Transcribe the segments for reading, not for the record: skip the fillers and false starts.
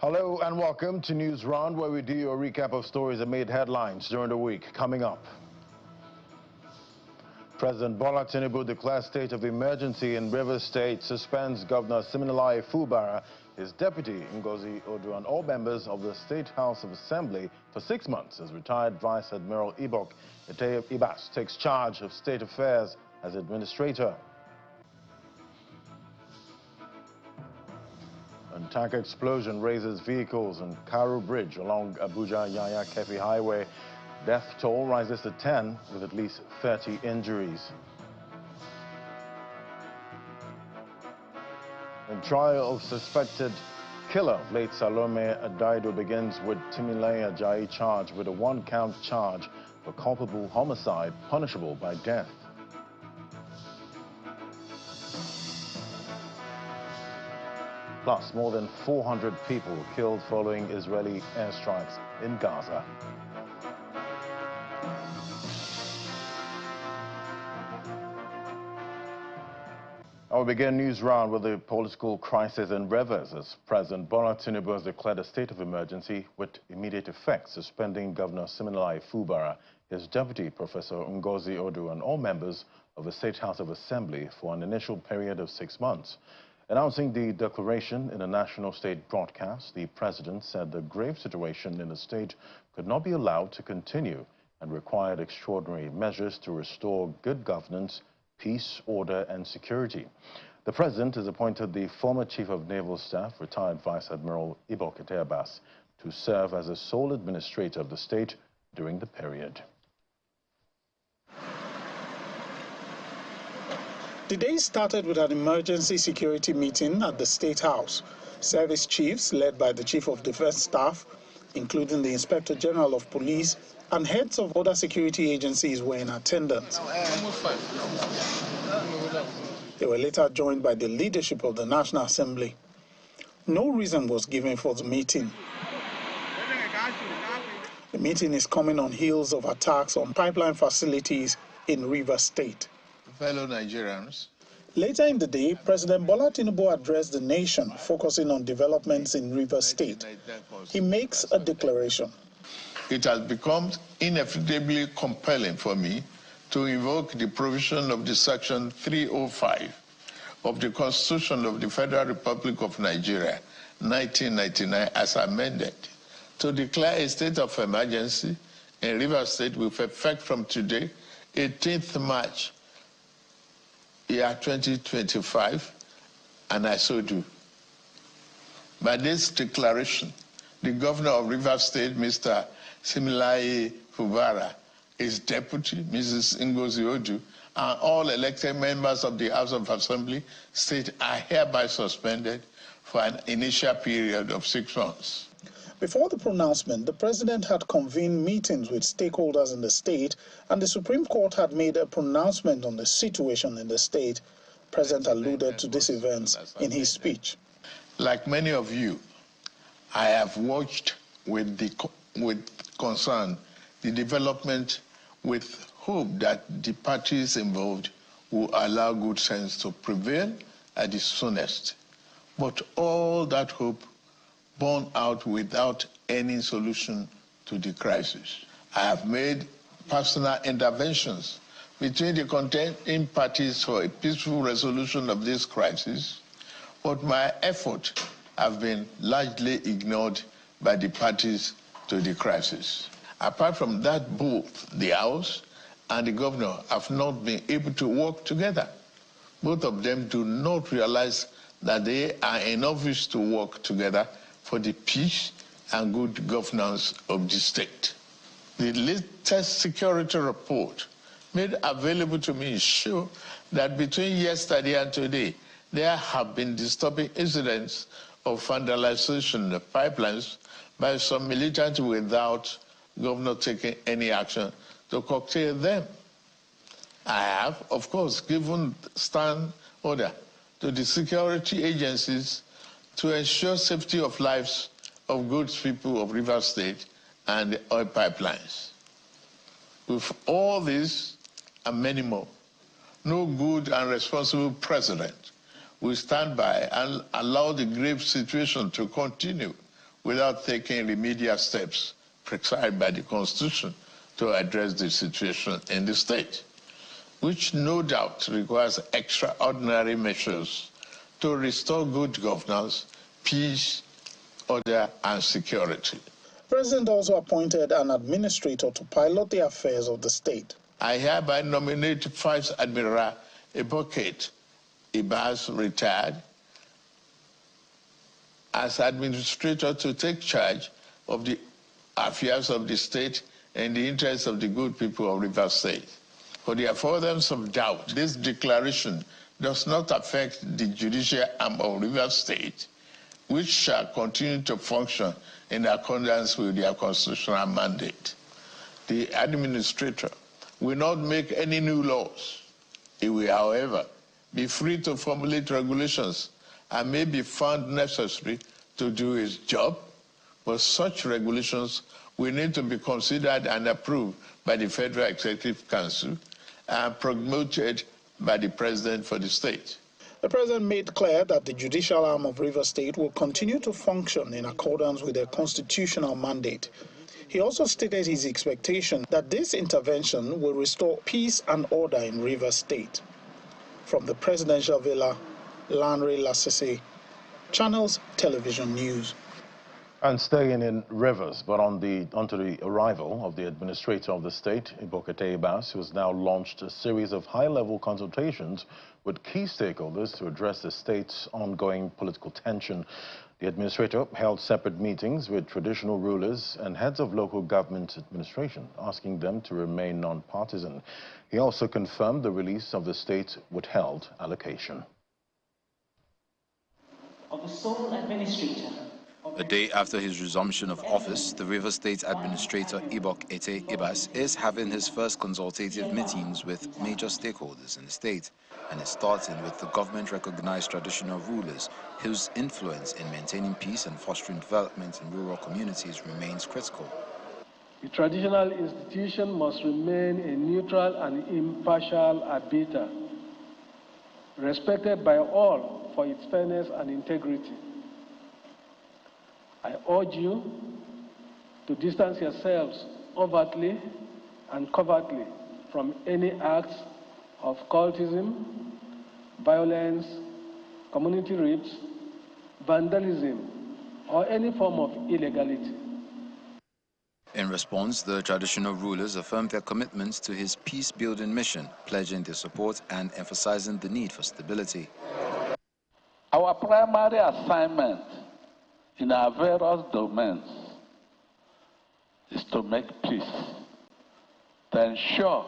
Hello and welcome to News Round, where we do a recap of stories that made headlines during the week. Coming up, President Bola Tinubu declares state of emergency in Rivers State, suspends Governor Siminalayi Fubara, his deputy Ngozi Odu, and all members of the State House of Assembly for 6 months as retired Vice Admiral Ibok Ibas takes charge of state affairs as administrator. An tanker explosion raises vehicles on Karu Bridge along Abuja-Yaya Kefi Highway. Death toll rises to 10 with at least 30 injuries. The trial of suspected killer of late Salome Adidu begins with Timileyin Ajayi charged with a one-count charge for culpable homicide punishable by death. Plus, more than 400 people killed following Israeli airstrikes in Gaza. I will begin News Round with the political crisis in Rivers as President Bola Tinubu has declared a state of emergency with immediate effect, suspending Governor Siminalayi Fubara, his deputy Professor Ngozi Odu, and all members of the State House of Assembly for an initial period of 6 months. Announcing the declaration in a national state broadcast, the president said the grave situation in the state could not be allowed to continue and required extraordinary measures to restore good governance, peace, order, and security. The president has appointed the former Chief of Naval Staff, retired Vice Admiral Ibok Ibas, to serve as the sole administrator of the state during the period. The day started with an emergency security meeting at the State House. Service chiefs, led by the Chief of Defense Staff, including the Inspector General of Police, and heads of other security agencies were in attendance. They were later joined by the leadership of the National Assembly. No reason was given for the meeting. The meeting is coming on heels of attacks on pipeline facilities in Rivers State. Fellow Nigerians. Later in the day, President Bola Tinubu addressed the nation, focusing on developments in Rivers State. He makes a declaration. It has become inevitably compelling for me to invoke the provision of the Section 305 of the Constitution of the Federal Republic of Nigeria, 1999, as amended, to declare a state of emergency in Rivers State with effect from today, 18th March, year 2025, and I so do. By this declaration, the governor of Rivers State, Mr. Siminalayi Fubara, his deputy, Mrs. Ngozi Odu, and all elected members of the House of Assembly state are hereby suspended for an initial period of 6 months. Before the pronouncement, the president had convened meetings with stakeholders in the state, and the Supreme Court had made a pronouncement on the situation in the state. The president alluded to these events in his speech. Like many of you, I have watched with concern the development, with hope that the parties involved will allow good sense to prevail at the soonest. But all that hope borne out without any solution to the crisis. I have made personal interventions between the contending parties for a peaceful resolution of this crisis, but my efforts have been largely ignored by the parties to the crisis. Apart from that, both the House and the governor have not been able to work together. Both of them do not realize that they are in office to work together for the peace and good governance of the state. The latest security report made available to me show that between yesterday and today, there have been disturbing incidents of vandalization of pipelines by some militants without governor taking any action to curtail them. I have, of course, given stand order to the security agencies to ensure safety of lives of good people of Rivers State and the oil pipelines. With all this and many more, no good and responsible president will stand by and allow the grave situation to continue without taking remedial steps prescribed by the Constitution to address the situation in the state, which no doubt requires extraordinary measures to restore good governance, peace, order, and security. The President also appointed an administrator to pilot the affairs of the state. I hereby nominate Vice Admiral Advocate Ibas, retired, as administrator to take charge of the affairs of the state and the interests of the good people of Rivers State. For the avoidance of doubt, this declaration does not affect the judicial arm of Rivers State, which shall continue to function in accordance with their constitutional mandate. The administrator will not make any new laws. He will, however, be free to formulate regulations and may be found necessary to do his job, but such regulations will need to be considered and approved by the Federal Executive Council and promoted by the President for the state. The President made clear that the judicial arm of Rivers State will continue to function in accordance with their constitutional mandate. He also stated his expectation that this intervention will restore peace and order in Rivers State. From the presidential villa, Lanre Lasese, Channels Television News. And staying in Rivers, but onto the arrival of the administrator of the state, Ibokete Ibas, who has now launched a series of high-level consultations with key stakeholders to address the state's ongoing political tension. The administrator held separate meetings with traditional rulers and heads of local government administration, asking them to remain non-partisan. He also confirmed the release of the state's withheld allocation. Of the sole administrator. A day after his resumption of office, the Rivers State Administrator Ibokete Ibas is having his first consultative meetings with major stakeholders in the state, and is starting with the government-recognized traditional rulers whose influence in maintaining peace and fostering development in rural communities remains critical. The traditional institution must remain a neutral and impartial arbiter, respected by all for its fairness and integrity. I urge you to distance yourselves overtly and covertly from any acts of cultism, violence, community rifts, vandalism, or any form of illegality. In response, the traditional rulers affirmed their commitment to his peace-building mission, pledging their support and emphasizing the need for stability. Our primary assignment in our various domains is to make peace, to ensure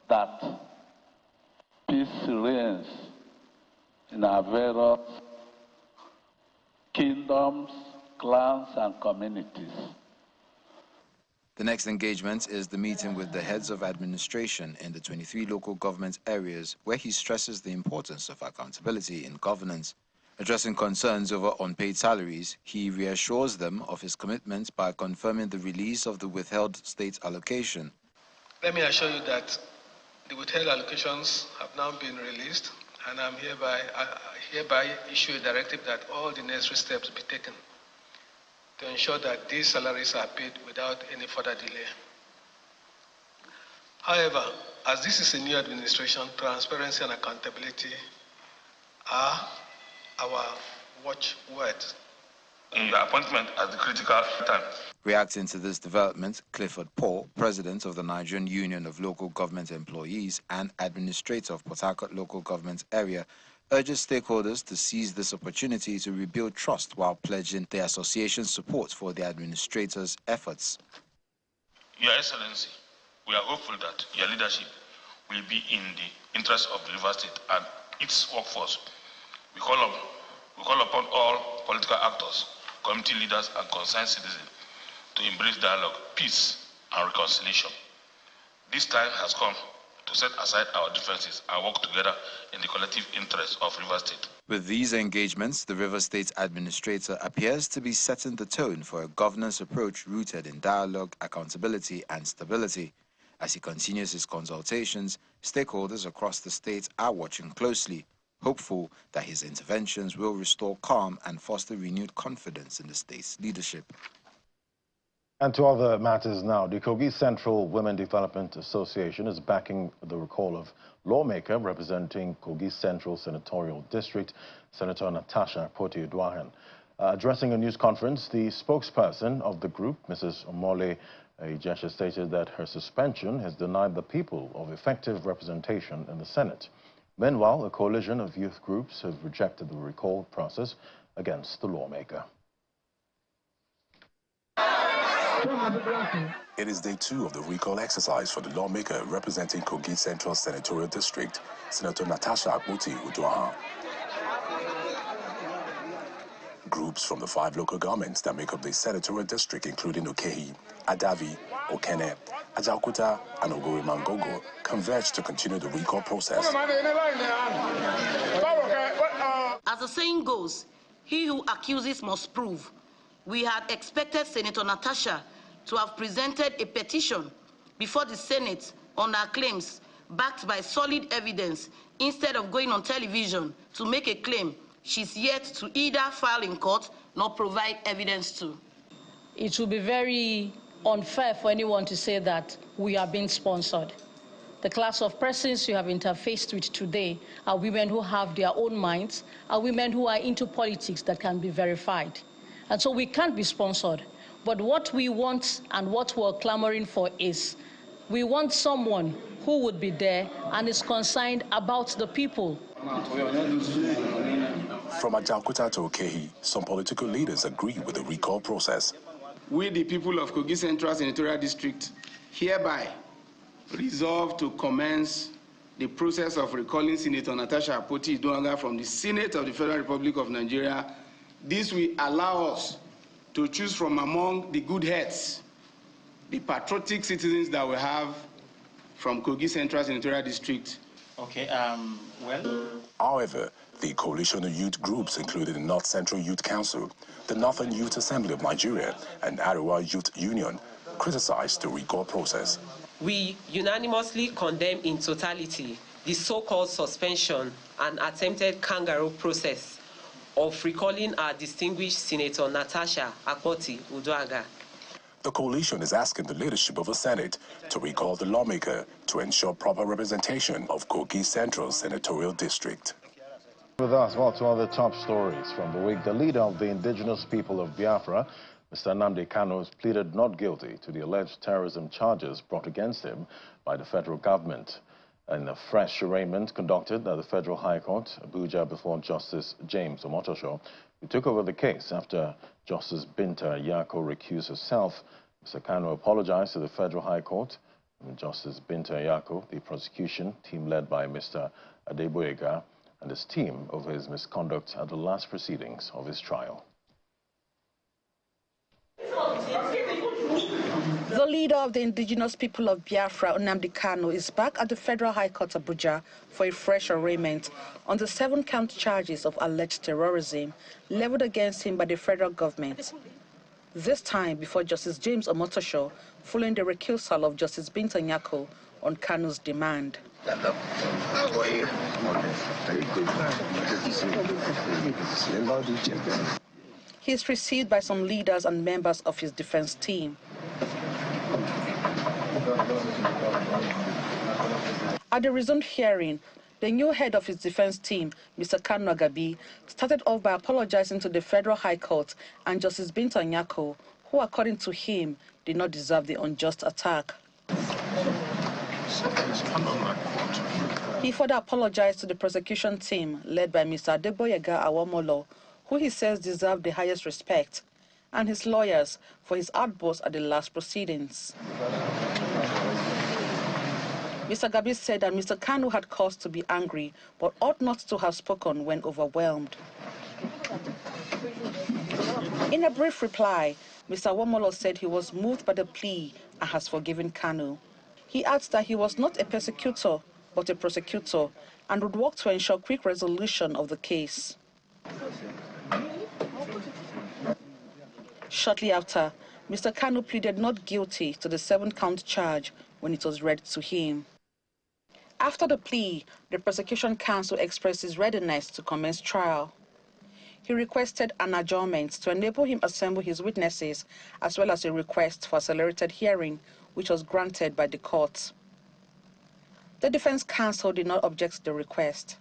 that peace reigns in our various kingdoms, clans, and communities. The next engagement is the meeting with the heads of administration in the 23 local government areas, where he stresses the importance of accountability in governance. Addressing concerns over unpaid salaries, he reassures them of his commitment by confirming the release of the withheld state allocation. Let me assure you that the withheld allocations have now been released, and I hereby issue a directive that all the necessary steps be taken to ensure that these salaries are paid without any further delay. However, as this is a new administration, transparency and accountability are our watchwords. In your appointment at the critical time. Reacting to this development, Clifford Paul, president of the Nigerian Union of Local Government Employees and administrator of Port Harcourt Local Government Area, urges stakeholders to seize this opportunity to rebuild trust while pledging the association's support for the administrator's efforts. Your Excellency, we are hopeful that your leadership will be in the interest of the River State and its workforce. We call upon all political actors, community leaders, and concerned citizens to embrace dialogue, peace, and reconciliation. This time has come to set aside our differences and work together in the collective interest of River State. With these engagements, the River State Administrator appears to be setting the tone for a governance approach rooted in dialogue, accountability, and stability. As he continues his consultations, stakeholders across the state are watching closely, hopeful that his interventions will restore calm and foster renewed confidence in the state's leadership. And to other matters now, the Kogi Central Women Development Association is backing the recall of lawmaker representing Kogi Central Senatorial District, Senator Natasha Akpoti-Uduaghan. Addressing a news conference, the spokesperson of the group, Mrs. Omole Ijesha, stated that her suspension has denied the people of effective representation in the Senate. Meanwhile, a coalition of youth groups have rejected the recall process against the lawmaker. It is day 2 of the recall exercise for the lawmaker representing Kogi Central Senatorial District, Senator Natasha Akpoti-Uduaghan. Groups from the 5 local governments that make up the senatorial district, including Okehi, Adavi, Okene, Ajaokuta, and Ogorimangogo, converged to continue the recall process. As the saying goes, he who accuses must prove. We had expected Senator Natasha to have presented a petition before the Senate on her claims, backed by solid evidence, instead of going on television to make a claim she's yet to either file in court nor provide evidence to. It will be very unfair for anyone to say that we are being sponsored. The class of persons you have interfaced with today are women who have their own minds, are women who are into politics that can be verified. And so we can't be sponsored. But what we want and what we're clamoring for is, we want someone who would be there and is concerned about the people. From Ajaokuta to Okehi, some political leaders agree with the recall process. We, the people of Kogi Central Senatorial District, hereby resolve to commence the process of recalling Senator Natasha Akpoti-Uduaghan from the Senate of the Federal Republic of Nigeria. This will allow us to choose from among the good heads, the patriotic citizens that we have from Kogi Central Senatorial District. Okay, well. However, the coalition of youth groups, including the North Central Youth Council, the Northern Youth Assembly of Nigeria, and Arewa Youth Union, criticized the recall process. We unanimously condemn in totality the so-called suspension and attempted kangaroo process of recalling our distinguished Senator Natasha Akpoti-Uduaghan. The coalition is asking the leadership of the Senate to recall the lawmaker to ensure proper representation of Kogi Central Senatorial District. With us, well, to other top stories from the week, the leader of the indigenous people of Biafra, Mr. Nnamdi Kanu, has pleaded not guilty to the alleged terrorism charges brought against him by the federal government. In a fresh arraignment conducted at the Federal High Court, Abuja, before Justice James Omotosho, who took over the case after Justice Binta Nyako recused herself, Mr. Kanu apologized to the Federal High Court. Justice Binta Nyako, the prosecution team led by Mr. Adeboyega, and his team over his misconduct at the last proceedings of his trial. The leader of the indigenous people of Biafra, Nnamdi Kanu, is back at the Federal High Court, Abuja, for a fresh arraignment on the 7-count charges of alleged terrorism leveled against him by the federal government. This time before Justice James Omotosho, following the recusal of Justice Binta Nyako on Kanu's demand. He is received by some leaders and members of his defense team. At the resumed hearing, the new head of his defense team, Mr. Kanu Agabi, started off by apologizing to the Federal High Court and Justice Binta Nyako, who, according to him, did not deserve the unjust attack. He further apologized to the prosecution team, led by Mr. Adeboyega Awomolo, who he says deserved the highest respect, and his lawyers for his outburst at the last proceedings. Mr. Gabi said that Mr. Kanu had cause to be angry, but ought not to have spoken when overwhelmed. In a brief reply, Mr. Awomolo said he was moved by the plea and has forgiven Kanu. He adds that he was not a persecutor, but a prosecutor, and would work to ensure quick resolution of the case. Shortly after, Mr. Kanu pleaded not guilty to the 7-count charge when it was read to him. After the plea, the prosecution counsel expressed his readiness to commence trial. He requested an adjournment to enable him assemble his witnesses, as well as a request for accelerated hearing, which was granted by the court. The defense counsel did not object to the request.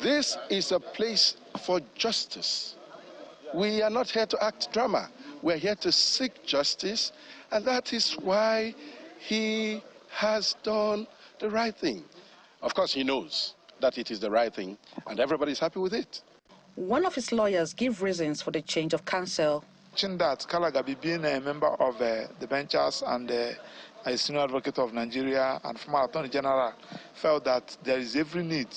This is a place for justice. We are not here to act drama. We're here to seek justice, and that is why he has done the right thing. Of course, he knows that it is the right thing, and everybody's happy with it. One of his lawyers gave reasons for the change of counsel. That Kalagabi, being a member of the benchers and a senior advocate of Nigeria and former Attorney General, felt that there is every need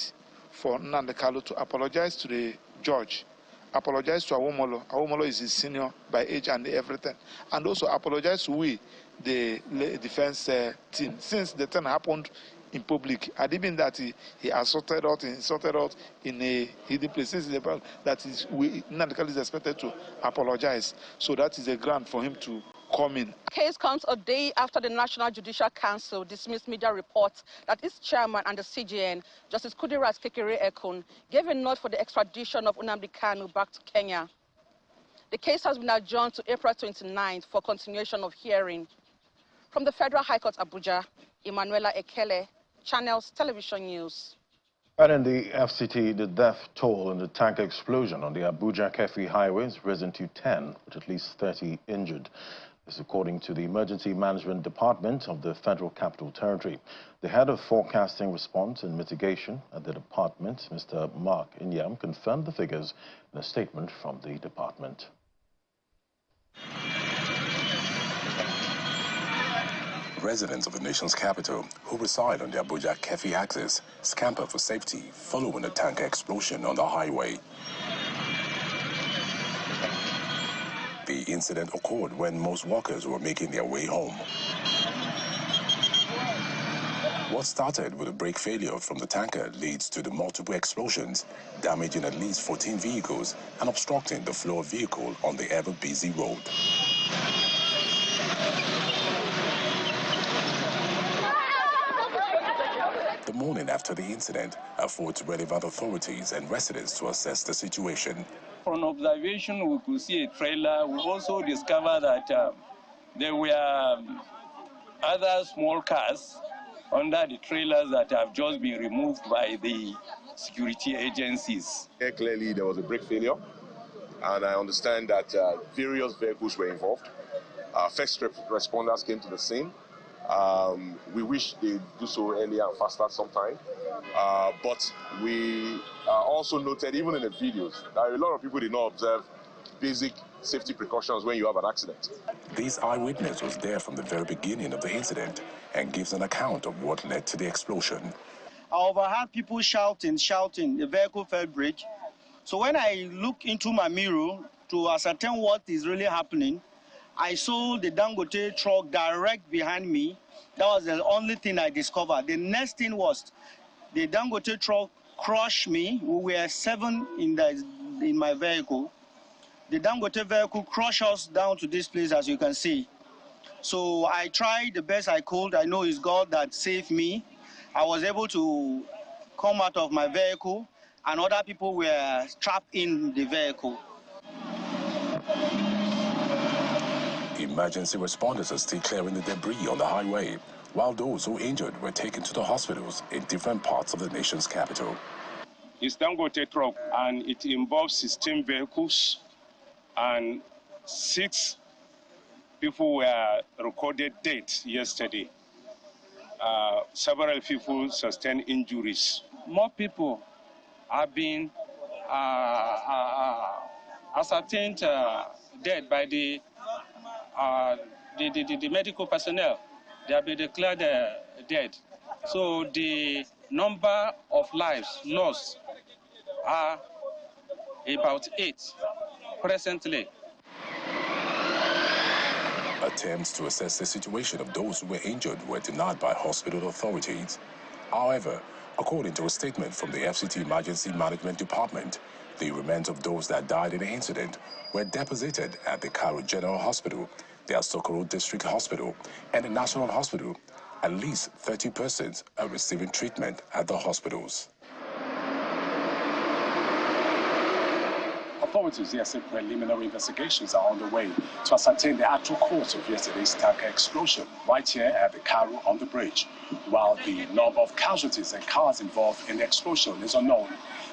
for Nnamdi Kanu to apologize to the judge, apologize to Awomolo. Awomolo is his senior by age and everything, and also apologize to we, the defense team, since the thing happened in public. I didn't mean that he assaulted us, insulted us in a hidden place. Since that is, Nnamdi Kanu is expected to apologize. So that is a ground for him to come in. The case comes a day after the National Judicial Council dismissed media reports that its chairman and the CJN, Justice Kudirat Kekere-Ekun, gave a nod for the extradition of Nnamdi Kanu back to Kenya. The case has been adjourned to April 29th for continuation of hearing. From the Federal High Court, Abuja, Emanuela Ekele, Channels Television News. And in the FCT, the death toll in the tank explosion on the Abuja-Kefi highway has risen to 10, with at least 30 injured. This according to the Emergency Management Department of the Federal Capital Territory. The head of Forecasting Response and Mitigation at the department, Mr. Mark Inyam, confirmed the figures in a statement from the department. Residents of the nation's capital who reside on the Abuja-Kefi axis scamper for safety following a tanker explosion on the highway. The incident occurred when most workers were making their way home. What started with a brake failure from the tanker leads to the multiple explosions, damaging at least 14 vehicles and obstructing the flow of vehicles on the ever-busy road. The morning after the incident, I fought relevant authorities and residents to assess the situation. From observation, we could see a trailer. We also discovered that there were other small cars under the trailers that have just been removed by the security agencies. Clearly, there was a brake failure, and I understand that various vehicles were involved. First responders came to the scene. We wish they do so earlier and faster sometime. But we also noted, even in the videos, that a lot of people did not observe basic safety precautions when you have an accident. This eyewitness was there from the very beginning of the incident and gives an account of what led to the explosion. I overheard people shouting, the vehicle felt brake. So when I look into my mirror to ascertain what is really happening, I saw the Dangote truck direct behind me. That was the only thing I discovered. The next thing was the Dangote truck crushed me. We were 7 in my vehicle. The Dangote vehicle crushed us down to this place, as you can see. So I tried the best I could. I know it's God that saved me. I was able to come out of my vehicle, and other people were trapped in the vehicle. Emergency responders are still clearing the debris on the highway, while those who injured were taken to the hospitals in different parts of the nation's capital. It's Dangote truck, and it involves 16 vehicles, and 6 people were recorded dead yesterday. Several people sustained injuries. More people have been ascertained dead by the medical personnel. They have been declared dead. So the number of lives lost are about 8 presently. Attempts to assess the situation of those who were injured were denied by hospital authorities. However, according to a statement from the FCT Emergency Management Department, the remains of those that died in the incident were deposited at the Cairo General Hospital, the Asokoro District Hospital, and the National Hospital, At least 30 persons are receiving treatment at the hospitals. Authorities here say preliminary investigations are underway to ascertain the actual cause of yesterday's tanker explosion right here at the Karu on the bridge. While the number of casualties and cars involved in the explosion is unknown,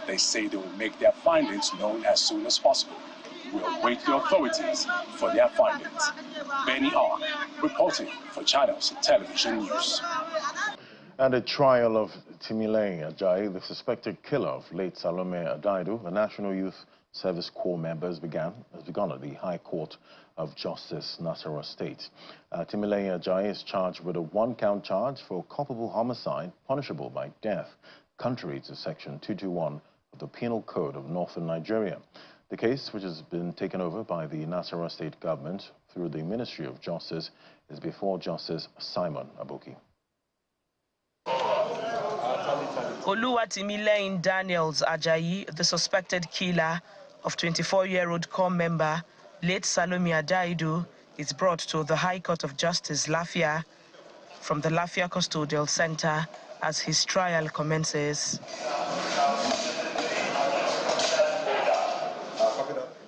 they say they will make their findings known as soon as possible. We'll await the authorities for their findings. Benny R. reporting for Channels Television News. And the trial of Timileyin Ajayi, the suspected killer of late Salome Adidu, the National Youth Service Corps member, has begun at the High Court of Justice, Nasarawa State. Timileyin Ajayi is charged with a one-count charge for culpable homicide punishable by death, contrary to Section 221 of the Penal Code of Northern Nigeria. The case, which has been taken over by the Nasarawa State government through the Ministry of Justice, is before Justice Simon Aboki. Oluwatimileyin Daniels Ajayi, the suspected killer of 24-year-old corps member late Salome Adidu, is brought to the High Court of Justice, Lafia, from the Lafia Custodial Center as his trial commences.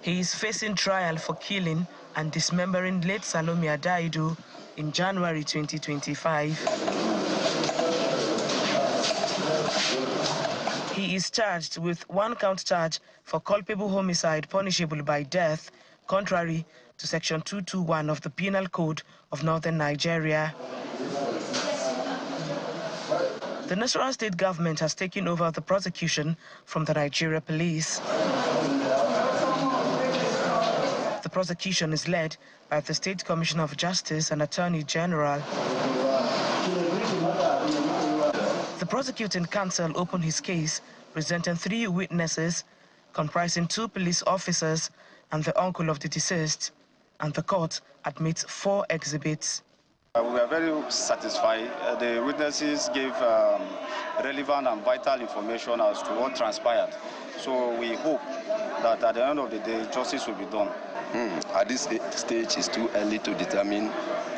He is facing trial for killing and dismembering late Salome Adidu in January 2025. He is charged with one-count charge for culpable homicide punishable by death, contrary to Section 221 of the Penal Code of Northern Nigeria. The Nasarawa State government has taken over the prosecution from the Nigeria Police. The prosecution is led by the State Commissioner of Justice and Attorney General. The prosecuting counsel opened his case, presenting 3 witnesses, comprising 2 police officers and the uncle of the deceased, and the court admits 4 exhibits. We were very satisfied. The witnesses gave relevant and vital information as to what transpired. So we hope that at the end of the day, justice will be done. At this stage, it's too early to determine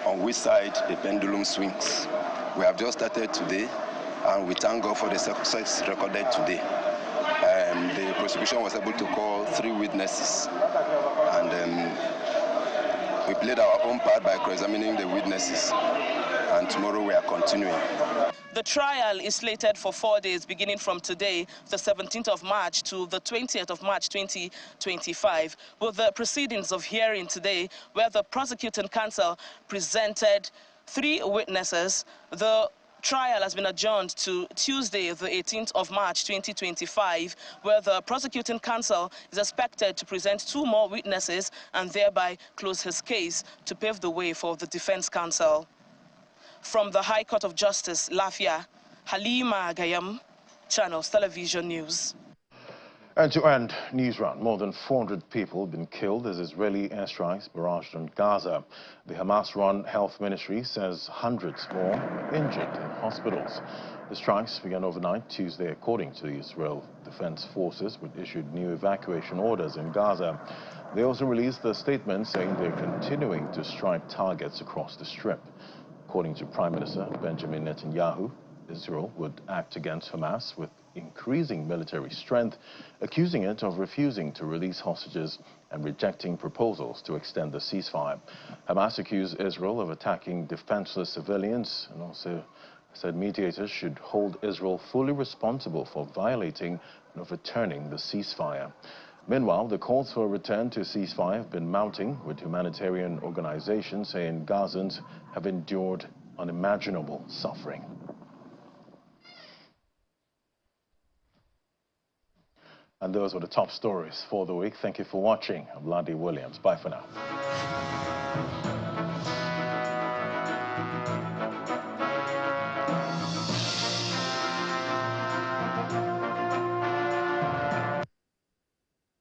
on which side the pendulum swings. We have just started today, and we thank God for the success recorded today. The prosecution was able to call 3 witnesses, and we played our own part by cross-examining the witnesses, and tomorrow we are continuing. The trial is slated for 4 days, beginning from today, the 17th of March, to the 20th of March, 2025, with the proceedings of hearing today, where the prosecuting counsel presented 3 witnesses. The trial has been adjourned to Tuesday, the 18th of March, 2025, where the prosecuting counsel is expected to present 2 more witnesses and thereby close his case to pave the way for the defense counsel. From the High Court of Justice, Lafia, Halima Gayam, Channels Television News. And to end news round, more than 400 people have been killed as Israeli airstrikes barraged on Gaza. The Hamas-run health ministry says hundreds more are injured in hospitals. The strikes began overnight Tuesday, according to the Israel Defense Forces, which issued new evacuation orders in Gaza. They also released a statement saying they're continuing to strike targets across the Strip. According to Prime Minister Benjamin Netanyahu, Israel would act against Hamas with increasing military strength, accusing it of refusing to release hostages and rejecting proposals to extend the ceasefire. Hamas accused Israel of attacking defenseless civilians and also said mediators should hold Israel fully responsible for violating and overturning the ceasefire. Meanwhile, the calls for a return to ceasefire have been mounting, with humanitarian organizations saying Gazans have endured unimaginable suffering. And those were the top stories for the week. Thank you for watching. I'm Nnamdi Williams. Bye for now.